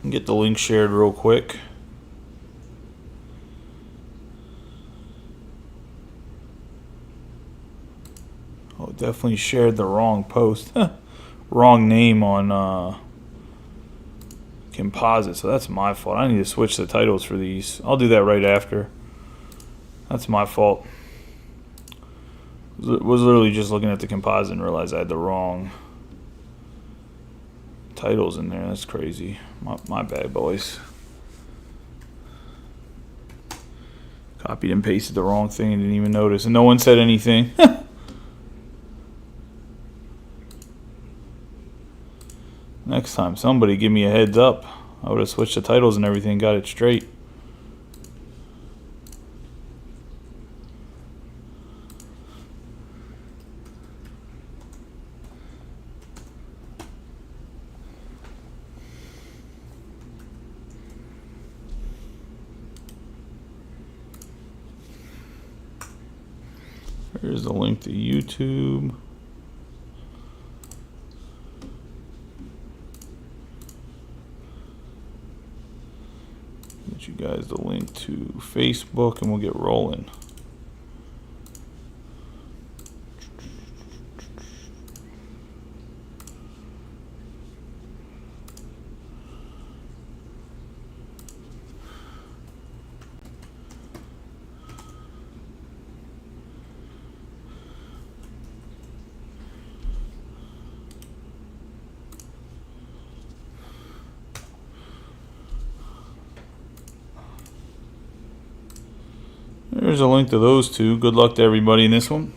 Get the link shared real quick. Oh, definitely shared the wrong post. Wrong name on composite, so that's my fault. I need to switch the titles for these. I'll do that right after. That's my fault. Was literally just looking at the composite and realized I had the wrong titles in there. That's crazy. My bad, boys. Copied and pasted the wrong thing and didn't even notice, and no one said anything. Next time, somebody give me a heads up. I would have switched the titles and everything and got it straight. Here's the link to YouTube. Get you guys the link to Facebook and we'll get rolling. There's a link to those two. Good luck to everybody in this one.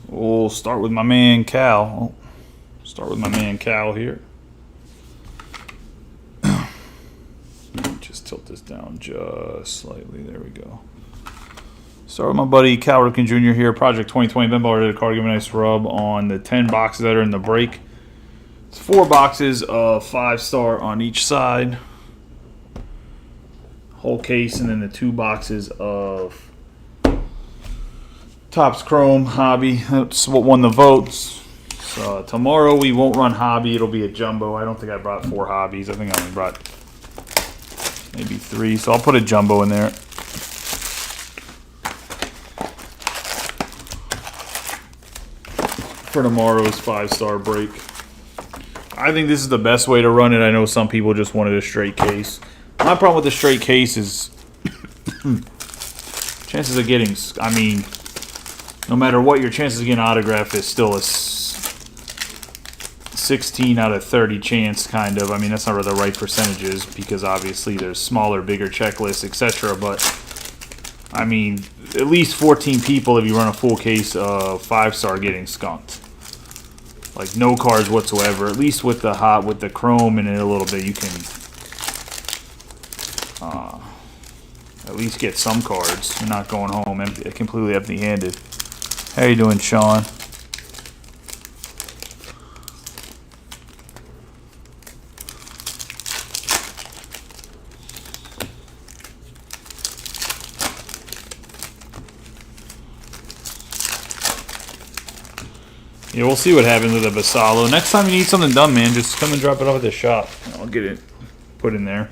We'll start with my man Cal. Start with my man Cal here. Just tilt this down just slightly. There we go. Start with my buddy Cal Ripken Jr. here. Project 2020 Ben Ball Rated Card. Give a nice rub on the 10 boxes that are in the break. It's 4 boxes of 5-star on each side. Whole case, and then the 2 boxes of Topps Chrome Hobby. That's what won the votes. So tomorrow we won't run Hobby. It'll be a jumbo. I don't think I brought 4 hobbies. I think I only brought maybe 3. So I'll put a jumbo in there. For tomorrow's 5-star break. I think this is the best way to run it. I know some people just wanted a straight case. My problem with the straight case is chances of getting, I mean, no matter what, your chances of getting autographed is still a 16 out of 30 chance, kind of. I mean, that's not really the right percentages because obviously there's smaller, bigger checklists, etc. But, I mean, at least 14 people if you run a full case of 5-star getting skunked. Like, no cards whatsoever. At least with the chrome in it a little bit, you can at least get some cards. You're not going home completely empty-handed. How you doing, Sean? Yeah, we'll see what happens with the Basalo. Next time you need something done, man, just come and drop it off at the shop. I'll get it put in there.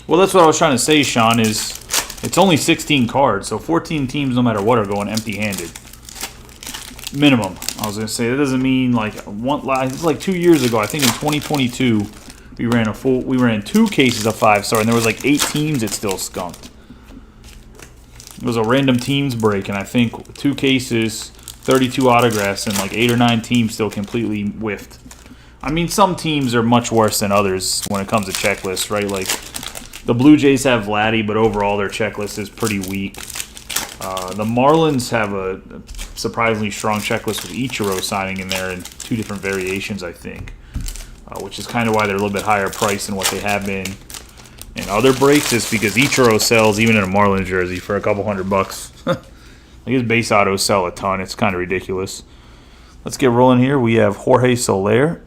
Well, that's what I was trying to say, Sean, is it's only 16 cards, so 14 teams, no matter what, are going empty-handed. Minimum. I was going to say, that doesn't mean, like, it's like 2 years ago, I think in 2022, we ran 2 cases of 5-star, and there was like 8 teams that still skunked. It was a random teams break, and I think 2 cases, 32 autographs, and like 8 or 9 teams still completely whiffed. I mean, some teams are much worse than others when it comes to checklists, right? Like, the Blue Jays have Vladdy, but overall their checklist is pretty weak. The Marlins have a surprisingly strong checklist with Ichiro signing in there in 2 different variations, I think, which is kind of why they're a little bit higher priced than what they have been in other breaks. Is because Ichiro sells even in a Marlins jersey for a couple $100. Like his base autos sell a ton. It's kind of ridiculous. Let's get rolling here. We have Jorge Soler.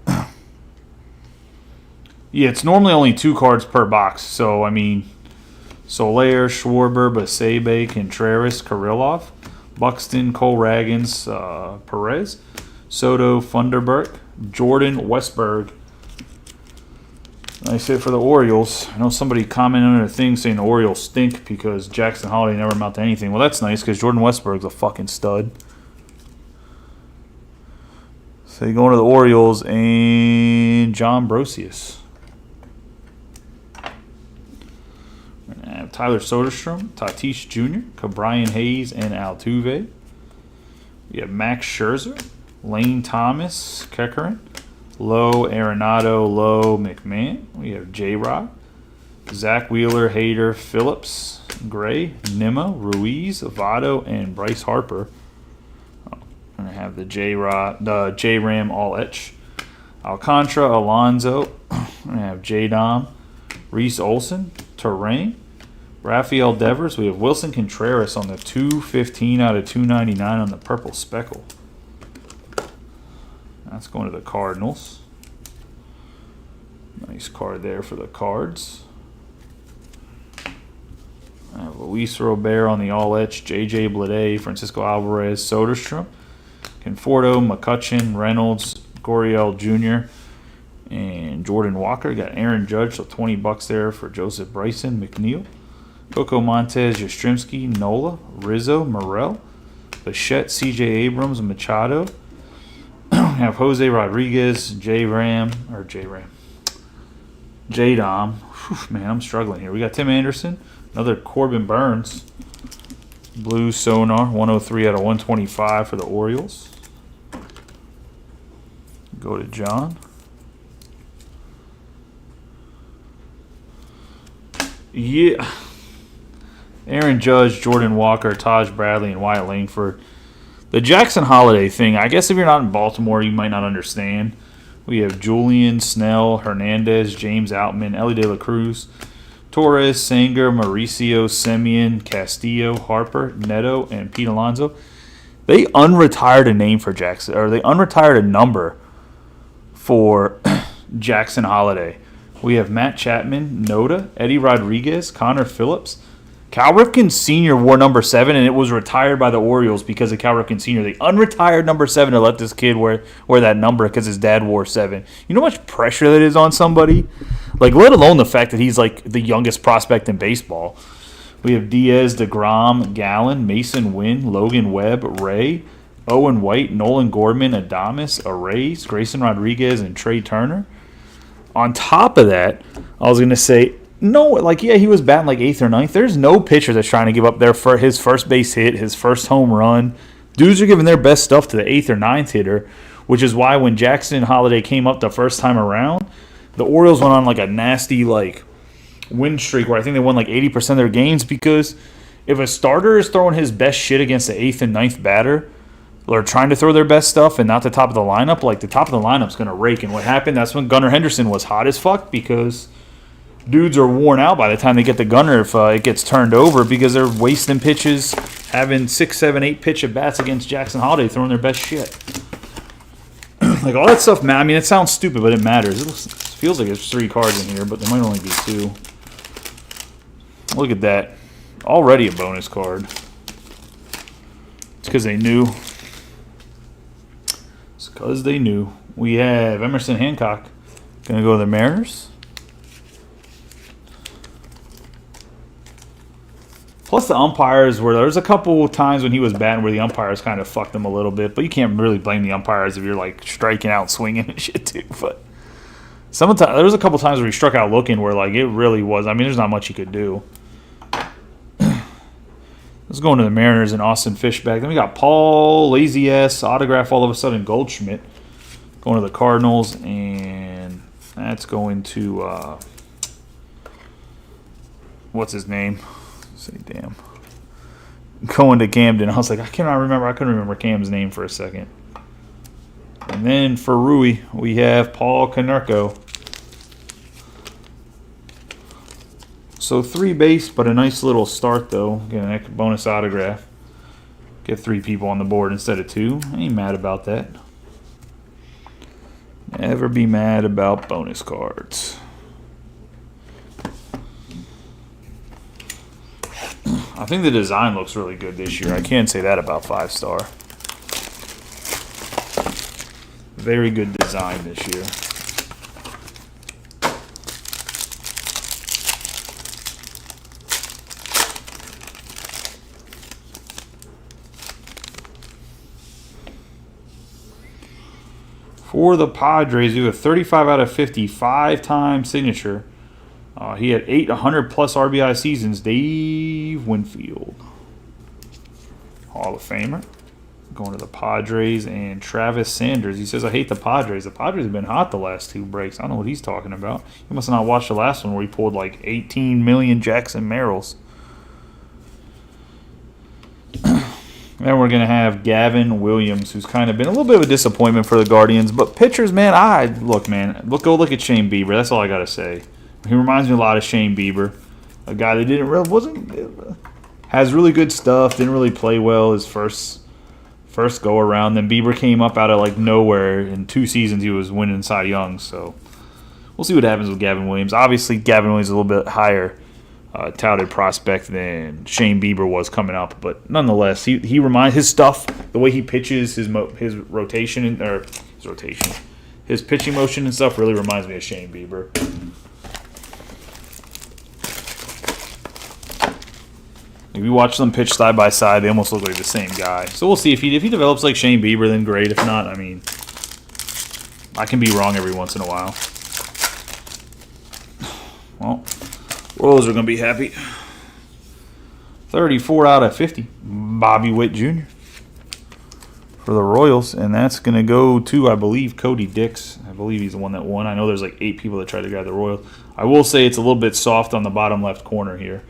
Yeah, it's normally only 2 cards per box. So, I mean, Soler, Schwarber, Basebe, Contreras, Kirillov, Buxton, Cole Ragans, Perez, Soto, Funderburk, Jordan Westberg. Nice hit for the Orioles. I know somebody commented on their thing saying the Orioles stink because Jackson Holiday never amounted to anything. Well, that's nice because Jordan Westberg's a fucking stud. So you going to the Orioles and John Brosius. We're going to have Tyler Soderstrom, Tatis Jr., Cabrian Hayes, and Altuve. We have Max Scherzer, Lane Thomas, Kekkerin, Lowe, Arenado, Lowe, McMahon. We have J-Rod, Zach Wheeler, Hader, Phillips, Gray, Nimmo, Ruiz, Votto, and Bryce Harper. I'm going to have the J-Ram all-etch. Alcantara, Alonso. I'm going to have J-Dom, Reese Olson, Terrain, Rafael Devers. We have Wilson Contreras on the 215 out of 299 on the purple speckle. That's going to the Cardinals. Nice card there for the Cards. I have Luis Robert on the all-etch, J.J. Bleday, Francisco Alvarez, Soderstrom, Conforto, McCutcheon, Reynolds, Gurriel Jr., and Jordan Walker. Got Aaron Judge, so $20 there for Joseph Bryson, McNeil, Coco Montez, Yastrzemski, Nola, Rizzo, Morel, Bichette, C.J. Abrams, Machado. Have Jose Rodriguez, J-Dom. Man, I'm struggling here. We got Tim Anderson, another Corbin Burns, Blue Sonar, 103 out of 125 for the Orioles. Go to John. Yeah. Aaron Judge, Jordan Walker, Taj Bradley, and Wyatt Langford. The Jackson Holiday thing, I guess if you're not in Baltimore, you might not understand. We have Julian, Snell, Hernandez, James Outman, Ellie De La Cruz, Torres, Sanger, Mauricio, Semien, Castillo, Harper, Neto, and Pete Alonso. They unretired a name for Jackson, or they unretired a number for Jackson Holiday. We have Matt Chapman, Noda, Eddie Rodriguez, Connor Phillips. Cal Ripken Sr. wore number 7, and it was retired by the Orioles because of Cal Ripken Sr. They unretired number 7 to let this kid wear that number because his dad wore 7. You know how much pressure that is on somebody? Like, let alone the fact that he's, like, the youngest prospect in baseball. We have Diaz, DeGrom, Gallen, Mason Wynn, Logan Webb, Ray, Owen White, Nolan Gorman, Adames, Arrays, Grayson Rodriguez, and Trey Turner. On top of that, I was going to say, no, like, yeah, he was batting like 8th or 9th. There's no pitcher that's trying to give up his first base hit, his first home run. Dudes are giving their best stuff to the 8th or 9th hitter, which is why when Jackson Holiday came up the first time around, the Orioles went on like a nasty like win streak where I think they won like 80% of their games, because if a starter is throwing his best shit against the 8th and 9th batter, or trying to throw their best stuff and not the top of the lineup, like the top of the lineup's going to rake. And what happened, that's when Gunnar Henderson was hot as fuck, because dudes are worn out by the time they get the gunner if it gets turned over, because they're wasting pitches, having 6, 7, 8 pitch at bats against Jackson Holiday, throwing their best shit. Like, all that stuff, man. I mean, it sounds stupid, but it matters. It feels like there's 3 cards in here, but there might only be 2. Look at that. Already a bonus card. It's because they knew. It's because they knew. We have Emerson Hancock. Going to go to the Mariners. Plus the umpires, where there's a couple times when he was batting where the umpires kind of fucked him a little bit, but you can't really blame the umpires if you're like striking out, swinging and shit too. But sometimes there was a couple times where he struck out looking where like it really was. I mean, there's not much he could do. Let's go into the Mariners and Austin Fishback. Then we got Paul, Lazy S, autograph all of a sudden Goldschmidt. Going to the Cardinals, and that's going to what's his name? Say damn. Going to Camden. I was like, I couldn't remember Cam's name for a second. And then for Rui, we have Paul Konerko. So 3 base, but a nice little start though. Get a bonus autograph. Get 3 people on the board instead of 2. I ain't mad about that. Never be mad about bonus cards. I think the design looks really good this year. I can't say that about 5-star. Very good design this year. For the Padres, we have a 35 out of 50, 5-time signature. He had 8 100-plus RBI seasons. Dave Winfield. Hall of Famer. Going to the Padres. And Travis Sanders. He says, I hate the Padres. The Padres have been hot the last 2 breaks. I don't know what he's talking about. He must have not watched the last one where he pulled like 18 million Jackson Merrills. Then we're going to have Gavin Williams, who's kind of been a little bit of a disappointment for the Guardians. But pitchers, man, go look at Shane Bieber. That's all I got to say. He reminds me a lot of Shane Bieber, a guy that has really good stuff, didn't really play well his first go around. Then Bieber came up out of like nowhere. In 2 seasons, he was winning Cy Young. So we'll see what happens with Gavin Williams. Obviously, Gavin Williams is a little bit higher touted prospect than Shane Bieber was coming up, but nonetheless, he reminds his stuff, the way he pitches, his pitching motion and stuff really reminds me of Shane Bieber. If you watch them pitch side by side, they almost look like the same guy. So we'll see if he develops like Shane Bieber, then great. If not, I mean, I can be wrong every once in a while. Well, Royals are going to be happy. 34 out of 50. Bobby Witt Jr. for the Royals. And that's going to go to, I believe, Cody Dix. I believe he's the one that won. I know there's like 8 people that tried to grab the Royals. I will say it's a little bit soft on the bottom left corner here.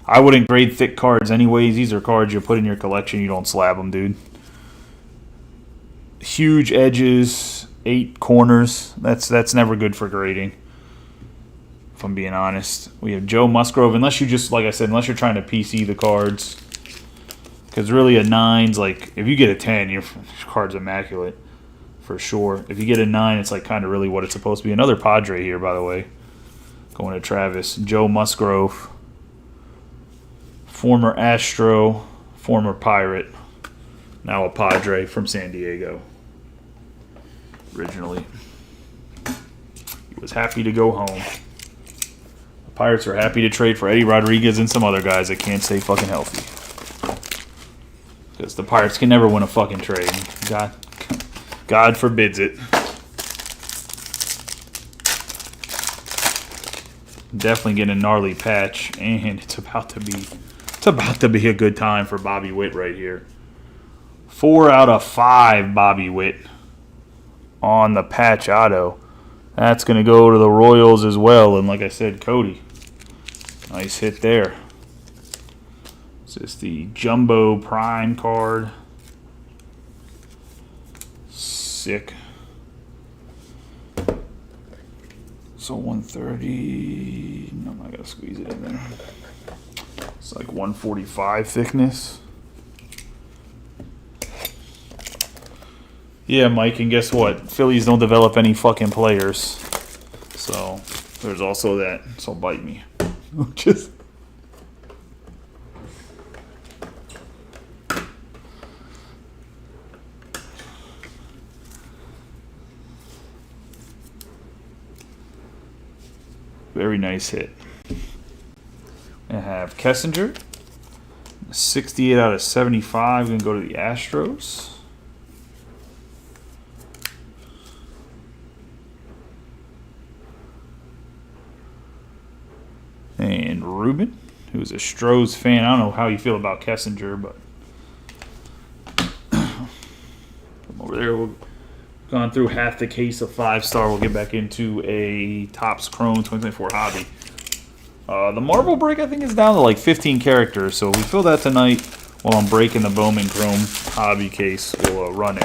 I wouldn't grade thick cards anyways. These are cards you put in your collection. You don't slab them, dude. Huge edges, 8 corners. That's never good for grading. If I'm being honest. We have Joe Musgrove, unless you're trying to PC the cards. Because really a 9's like, if you get a 10, your card's immaculate. For sure. If you get a 9, it's like kind of really what it's supposed to be. Another Padre here, by the way. Going to Travis. Joe Musgrove. Former Astro. Former Pirate. Now a Padre from San Diego. Originally. He was happy to go home. Pirates are happy to trade for Eddie Rodriguez and some other guys that can't stay fucking healthy. Because the Pirates can never win a fucking trade. God forbids it. Definitely getting a gnarly patch, and it's about to be a good time for Bobby Witt right here. 4 out of 5 Bobby Witt on the patch auto. That's going to go to the Royals as well. And like I said, Cody. Nice hit there. It's just the Jumbo Prime card. Sick. So 130. No, I'm not going to squeeze it in there. It's like 145 thickness. Yeah, Mike, and guess what? Phillies don't develop any fucking players. So, there's also that. So, bite me. Just... Very nice hit. I have Kessinger. 68 out of 75. Going to go to the Astros. And Ruben, who's a Stros fan. I don't know how you feel about Kessinger, but over there, we've gone through half the case of 5-star. We'll get back into a Topps Chrome 2024 hobby. The Marvel break, I think, is down to like 15 characters, so if we fill that tonight while I'm breaking the Bowman Chrome hobby case, we'll run it.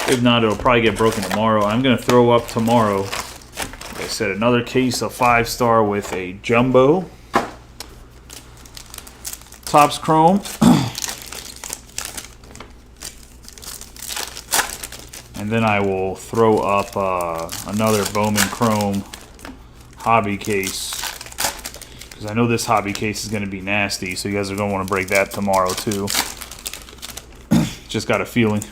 If not, it'll probably get broken tomorrow. I'm going to throw up tomorrow, like I said, another case of 5-star with a Jumbo Topps Chrome. And then I will throw up another Bowman Chrome hobby case. because I know this hobby case is going to be nasty, so you guys are going to want to break that tomorrow too. Just got a feeling.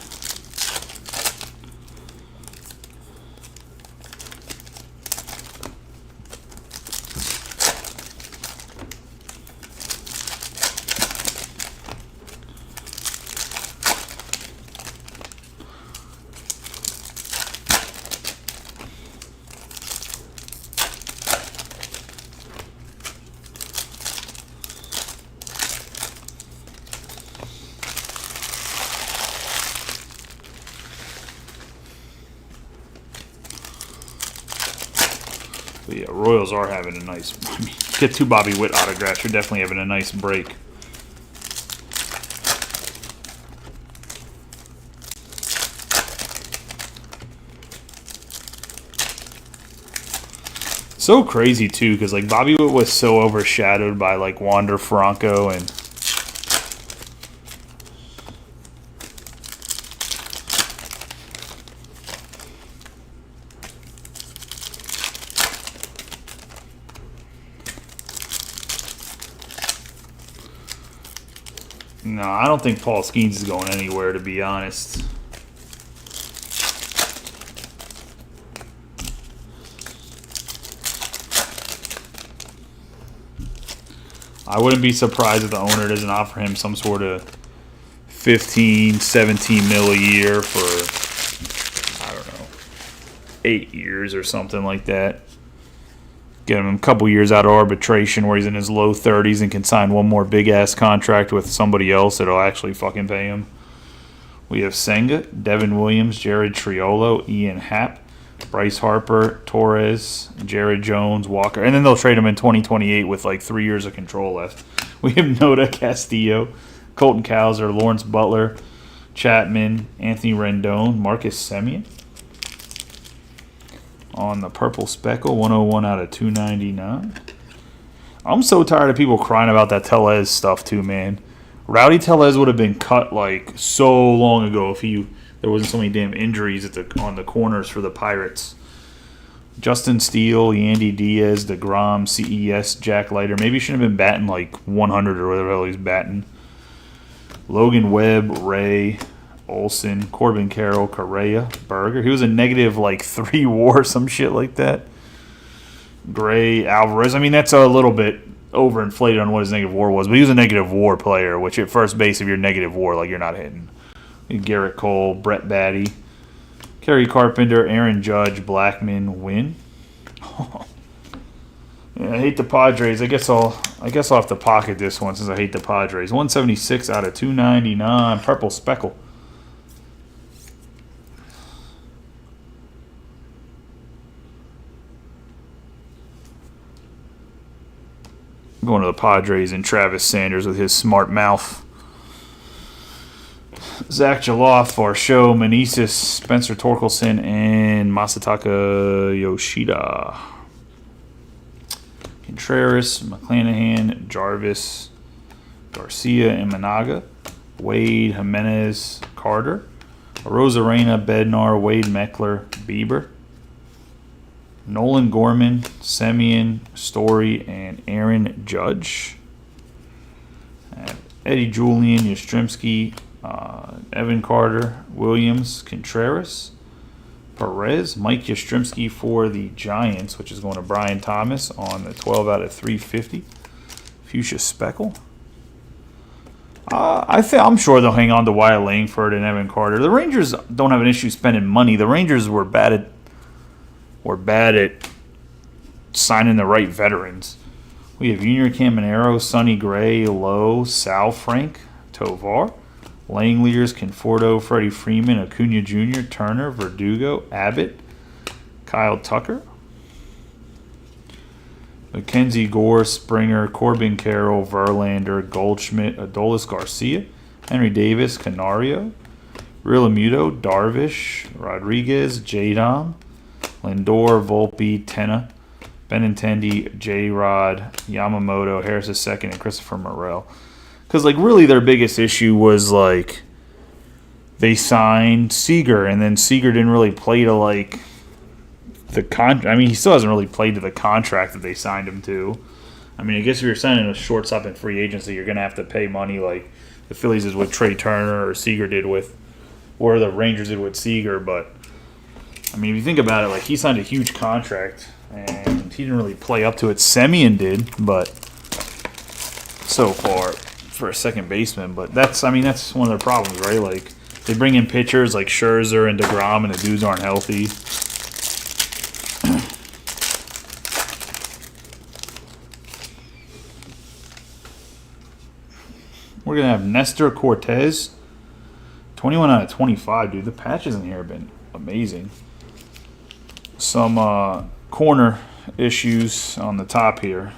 But yeah, Royals are having a nice... I mean, get 2 Bobby Witt autographs, you're definitely having a nice break. So crazy, too, because, like, Bobby Witt was so overshadowed by, like, Wander Franco and... No, I don't think Paul Skeens is going anywhere, to be honest. I wouldn't be surprised if the owner doesn't offer him some sort of 15, 17 mil a year for, I don't know, 8 years or something like that. Get him a couple years out of arbitration where he's in his low 30s and can sign one more big-ass contract with somebody else that'll actually fucking pay him. We have Senga, Devin Williams, Jared Triolo, Ian Happ, Bryce Harper, Torres, Jared Jones, Walker. And then they'll trade him in 2028 with like 3 years of control left. We have Noda Castillo, Colton Cowser, Lawrence Butler, Chapman, Anthony Rendon, Marcus Semien. On the purple speckle, 101 out of 299. I'm so tired of people crying about that Tellez stuff too, man. Rowdy Tellez would have been cut like so long ago if there wasn't so many damn injuries on the corners for the Pirates. Justin Steele, Yandy Diaz, DeGrom, CES, Jack Leiter. Maybe he shouldn't have been batting like 100 or whatever the hell he's batting. Logan Webb, Ray, Olsen, Corbin Carroll, Correa, Berger. He was a negative like 3 WAR, some shit like that. Gray, Alvarez. I mean, that's a little bit overinflated on what his negative WAR was, but he was a negative WAR player, which at first base, if you're negative WAR, like you're not hitting. Garrett Cole, Brett Batty, Kerry Carpenter, Aaron Judge, Blackman, Wynn. Yeah, I hate the Padres. I guess I'll have to pocket this one since I hate the Padres. 176 out of 299. Purple speckle. Going to the Padres and Travis Sanders with his smart mouth. Zach Jaloff, Varsho, Meneses, Spencer Torkelson, and Masataka Yoshida. Contreras, McClanahan, Jarvis, Garcia, and Managa. Wade, Jimenez, Carter. Rosarena, Bednar, Wade Meckler, Bieber. Nolan Gorman, Semien, Story, and Aaron Judge. Eddie Julian, Yastrzemski, Evan Carter, Williams, Contreras, Perez, Mike Yastrzemski for the Giants, which is going to Brian Thomas on the 12 out of 350. Fuchsia Speckle. I'm sure they'll hang on to Wyatt Langford and Evan Carter. The Rangers don't have an issue spending money. The Rangers were bad at signing the right veterans. We have Junior Caminero, Sonny Gray, Lowe, Sal Frank, Tovar, Langeliers, Conforto, Freddie Freeman, Acuna Jr., Turner, Verdugo, Abbott, Kyle Tucker, Mackenzie Gore, Springer, Corbin Carroll, Verlander, Goldschmidt, Adolis Garcia, Henry Davis, Canario, Realmuto, Darvish, Rodriguez, J-Dom, Lindor, Volpe, Tenna, Benintendi, J-Rod, Yamamoto, Harris II, and Christopher Morel. Because, like, really their biggest issue was, like, they signed Seager, and then Seager didn't really play to, like, he still hasn't really played to the contract that they signed him to. I mean, I guess if you're signing a shortstop in free agency, you're going to have to pay money like the Phillies did with Trey Turner or Seager did with, or the Rangers did with Seager. But, I mean, if you think about it, like he signed a huge contract and he didn't really play up to it. Semien did, but so far for a second baseman. But that's one of their problems, right? Like they bring in pitchers like Scherzer and DeGrom and the dudes aren't healthy. We're going to have Nestor Cortez. 21 out of 25, dude. The patches in here have been amazing. Some corner issues on the top here.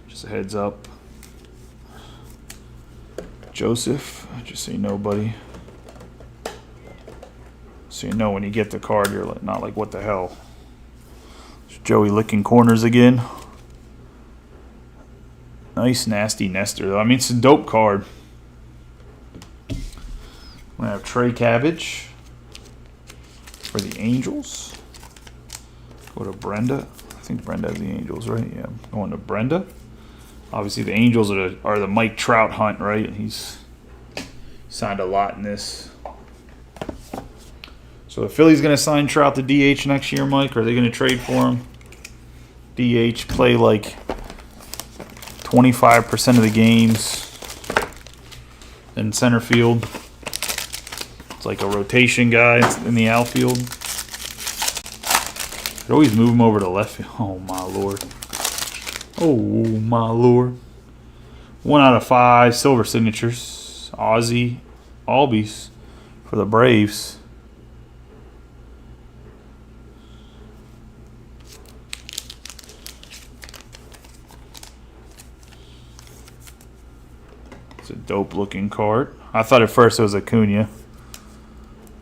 Just a heads up. Joseph, just so you know, buddy. So you know when you get the card, you're not like, what the hell? It's Joey licking corners again. Nice, nasty Nestor, though. I mean, it's a dope card. We have Trey Cabbage for the Angels. Go to Brenda. I think Brenda has the Angels, right? Yeah, going to Brenda. Obviously, the Angels are the Mike Trout hunt, right? He's signed a lot in this. So the Phillies going to sign Trout to DH next year, Mike? Or are they going to trade for him? DH, play like 25% of the games in center field. It's like a rotation guy in the outfield. Could always move him over to left field. Oh, my Lord. Oh, my Lord. 1 out of 5 silver signatures. Ozzy Albies for the Braves. It's a dope looking card. I thought at first it was Acuna.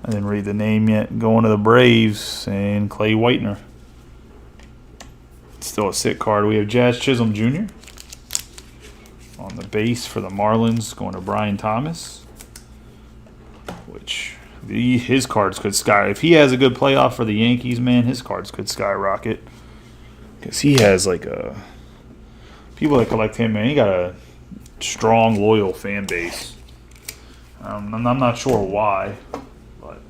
I didn't read the name yet. Going to the Braves and Clay Whitener. Still a sick card. We have Jazz Chisholm Jr. on the base for the Marlins. Going to Brian Thomas. Which his cards could skyrocket. If he has a good playoff for the Yankees, man, his cards could skyrocket. Because he has like a... People that collect him, man, he got a strong, loyal fan base. I'm not sure why, but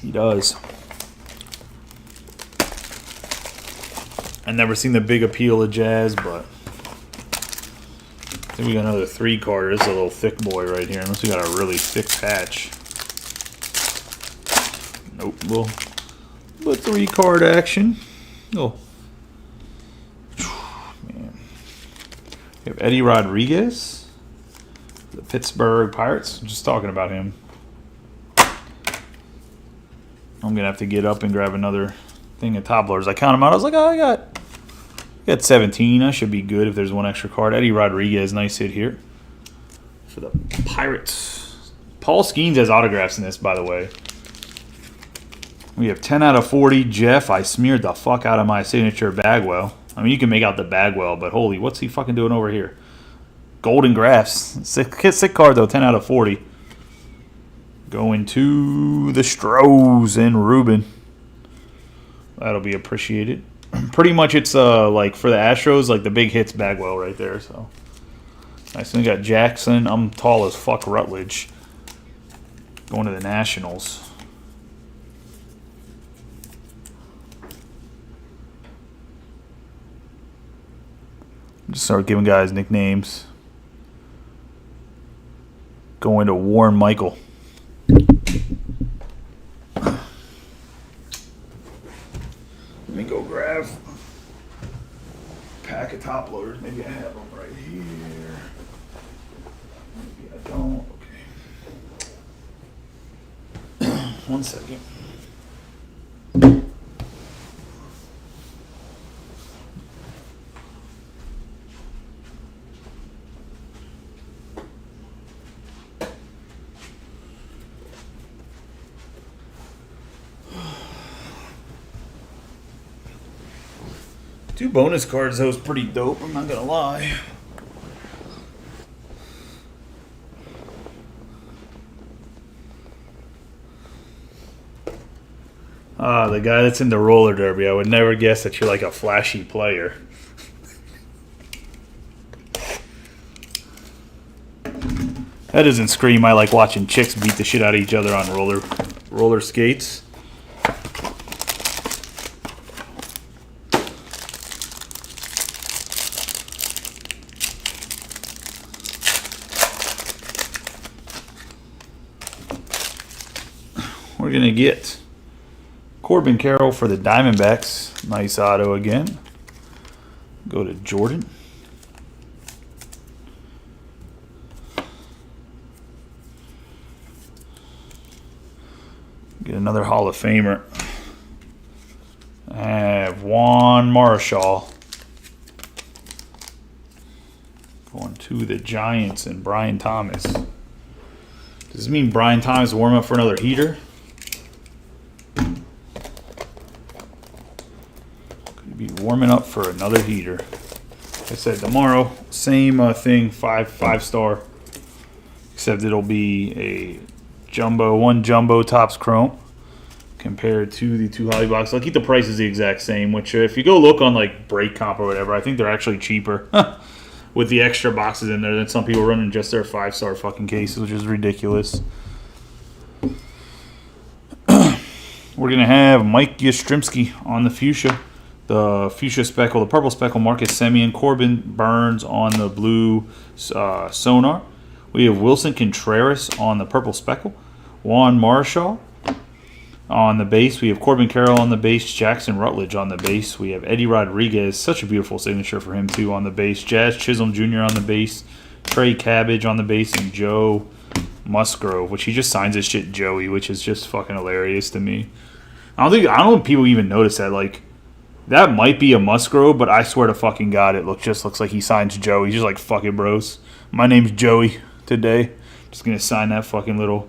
he does. I've never seen the big appeal of Jazz, but I think we got another 3 card. This is a little thick boy right here, unless we got a really thick patch. Nope, but 3 card action. Oh. We have Eddie Rodriguez, the Pittsburgh Pirates. I'm just talking about him. I'm gonna have to get up and grab another thing of top loaders. I count them out. I was like, oh, I got 17. I should be good if there's one extra card. Eddie Rodriguez, nice hit here for the Pirates. Paul Skeens has autographs in this, by the way. We have 10 out of 40. Jeff, I smeared the fuck out of my signature Bagwell. I mean, you can make out the Bagwell, but holy, what's he fucking doing over here? Golden Graphs. Sick card, though, 10 out of 40. Going to the Stros and Ruben. That'll be appreciated. Pretty much it's like for the Astros, like the big hits Bagwell right there. So nice. And we got Jackson. I'm tall as fuck Rutledge. Going to the Nationals. Just start giving guys nicknames. Going to Warren Michael. Let me go grab a pack of top loaders. Maybe I have them right here. Maybe I don't. Okay. 1 second. Two bonus cards, that was pretty dope, I'm not gonna lie. The guy that's in the roller derby. I would never guess that you're like a flashy player. That doesn't scream I like watching chicks beat the shit out of each other on roller skates. We're going to get Corbin Carroll for the Diamondbacks. Nice auto again. Go to Jordan. Get another Hall of Famer. I have Juan Marichal. Going to the Giants and Brian Thomas. Does this mean Brian Thomas warm up for another heater? Could be warming up for another heater. Like I said, tomorrow, same thing, five star. Except it'll be a one jumbo Topps Chrome compared to the 2 Hobby Box. I'll keep the prices the exact same, which if you go look on like Break Comp or whatever, I think they're actually cheaper with the extra boxes in there than some people running just their 5-star fucking cases, which is ridiculous. We're going to have Mike Yastrzemski on the Fuchsia. The Fuchsia Speckle, the Purple Speckle, Marcus Semien, Corbin Burns on the blue Sonar. We have Wilson Contreras on the Purple Speckle. Juan Marichal on the base. We have Corbin Carroll on the base. Jackson Rutledge on the base. We have Eddie Rodriguez. Such a beautiful signature for him, too, on the base. Jazz Chisholm Jr. on the base. Trey Cabbage on the base. And Joe Musgrove, which he just signs his shit Joey, which is just fucking hilarious to me. I don't know if people even notice that. Like, that might be a Musgrove, but I swear to fucking God, it just looks like he signs Joey. He's just like, fuck it, bros. My name's Joey today. Just gonna sign that fucking little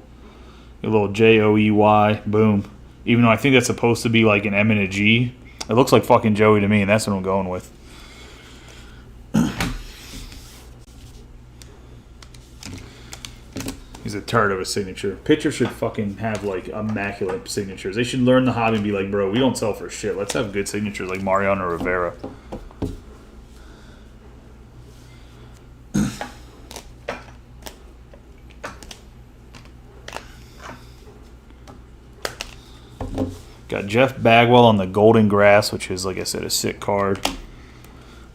Joey. Boom. Even though I think that's supposed to be like an M and a G, it looks like fucking Joey to me, and that's what I'm going with. He's a turd of a signature. Pitchers should fucking have like immaculate signatures. They should learn the hobby and be like, bro, we don't sell for shit. Let's have good signatures like Mariano Rivera. Got Jeff Bagwell on the Golden Grass, which is, like I said, a sick card.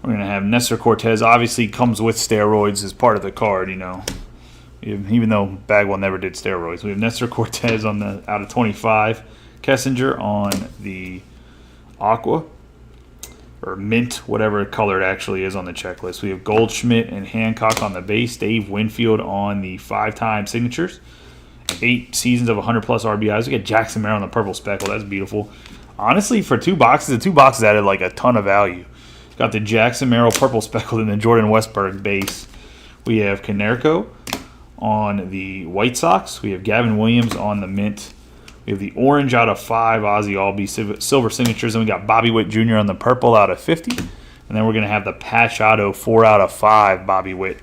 We're going to have Nestor Cortez. Obviously comes with steroids as part of the card, you know. Even though Bagwell never did steroids. We have Nestor Cortez on the out of 25. Kessinger on the Aqua. Or Mint, whatever color it actually is on the checklist. We have Goldschmidt and Hancock on the base. Dave Winfield on the 5-time signatures. 8 seasons of 100-plus RBIs. We got Jackson Merrill on the Purple Speckle. That's beautiful. Honestly, for 2 boxes, the 2 boxes added like a ton of value. Got the Jackson Merrill Purple Speckle and the Jordan Westburg base. We have Canerco on the White Sox. We have Gavin Williams on the Mint. We have the orange out of 5 Ozzie Albies silver signatures. And we got Bobby Witt Jr. on the purple out of 50. And then we're going to have the patch auto 4 out of 5 Bobby Witt.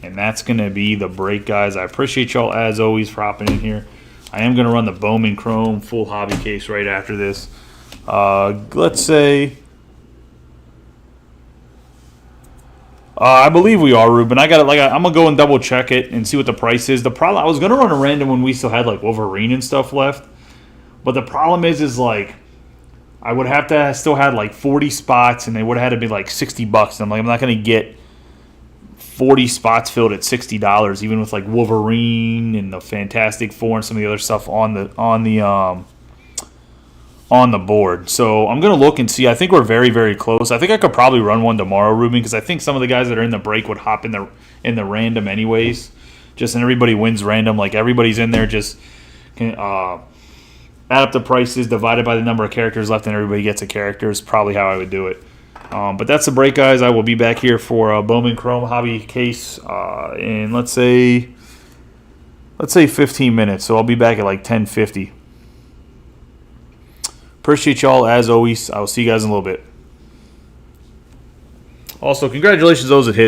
And that's going to be the break, guys. I appreciate y'all, as always, for hopping in here. I am going to run the Bowman Chrome full hobby case right after this. Let's say... I believe we are, Ruben. I'm gonna go and double check it and see what the price is. The problem, I was gonna run a random when we still had like Wolverine and stuff left, but the problem is like I would have to still had like 40 spots, and they would have had to be like $60. And I'm like, I'm not gonna get 40 spots filled at $60, even with like Wolverine and the Fantastic Four and some of the other stuff on the board. So I'm going to look and see. I think we're very, very close. I think I could probably run one tomorrow, Ruben, because I think some of the guys that are in the break would hop in the random anyways. And everybody wins random. Like everybody's in there, just add up the prices, divided by the number of characters left, and everybody gets a character is probably how I would do it. But that's the break, guys. I will be back here for a Bowman Chrome hobby case in, let's say 15 minutes. So I'll be back at like 10:50. Appreciate y'all, as always. I will see you guys in a little bit. Also, congratulations to those that hit.